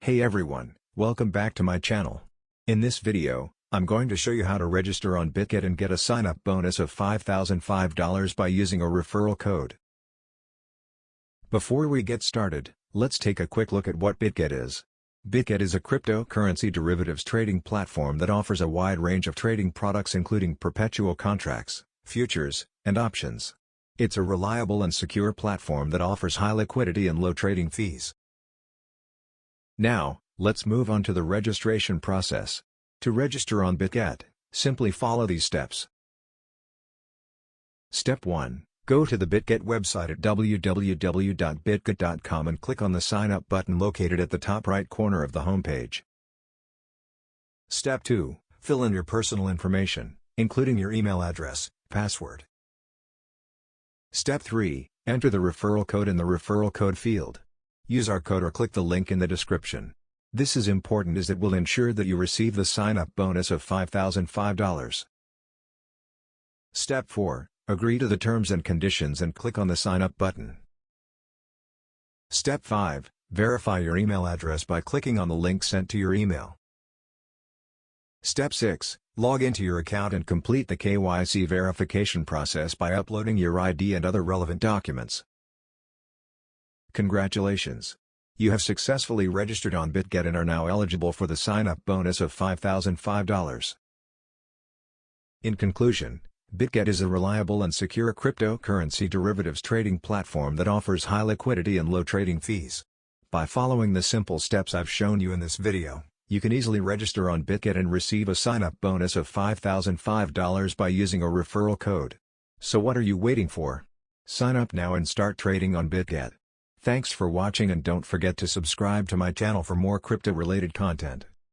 Hey everyone, welcome back to my channel. In this video, I'm going to show you how to register on Bitget and get a sign-up bonus of $5,005 by using a referral code. Before we get started, let's take a quick look at what Bitget is. Bitget is a cryptocurrency derivatives trading platform that offers a wide range of trading products including perpetual contracts, futures, and options. It's a reliable and secure platform that offers high liquidity and low trading fees. Now, let's move on to the registration process. To register on Bitget, simply follow these steps. Step 1. Go to the Bitget website at www.bitget.com and click on the Sign Up button located at the top right corner of the homepage. Step 2. Fill in your personal information, including your email address, password. Step 3. Enter the referral code in the referral code field. Use our code or click the link in the description. This is important as it will ensure that you receive the sign-up bonus of $5,005. Step 4. Agree to the terms and conditions and click on the Sign Up button. Step 5. Verify your email address by clicking on the link sent to your email. Step 6. Log into your account and complete the KYC verification process by uploading your ID and other relevant documents. Congratulations! You have successfully registered on Bitget and are now eligible for the sign-up bonus of $5,005. In conclusion, Bitget is a reliable and secure cryptocurrency derivatives trading platform that offers high liquidity and low trading fees. By following the simple steps I've shown you in this video, you can easily register on Bitget and receive a sign-up bonus of $5,005 by using a referral code. So what are you waiting for? Sign up now and start trading on Bitget. Thanks for watching and don't forget to subscribe to my channel for more crypto-related content.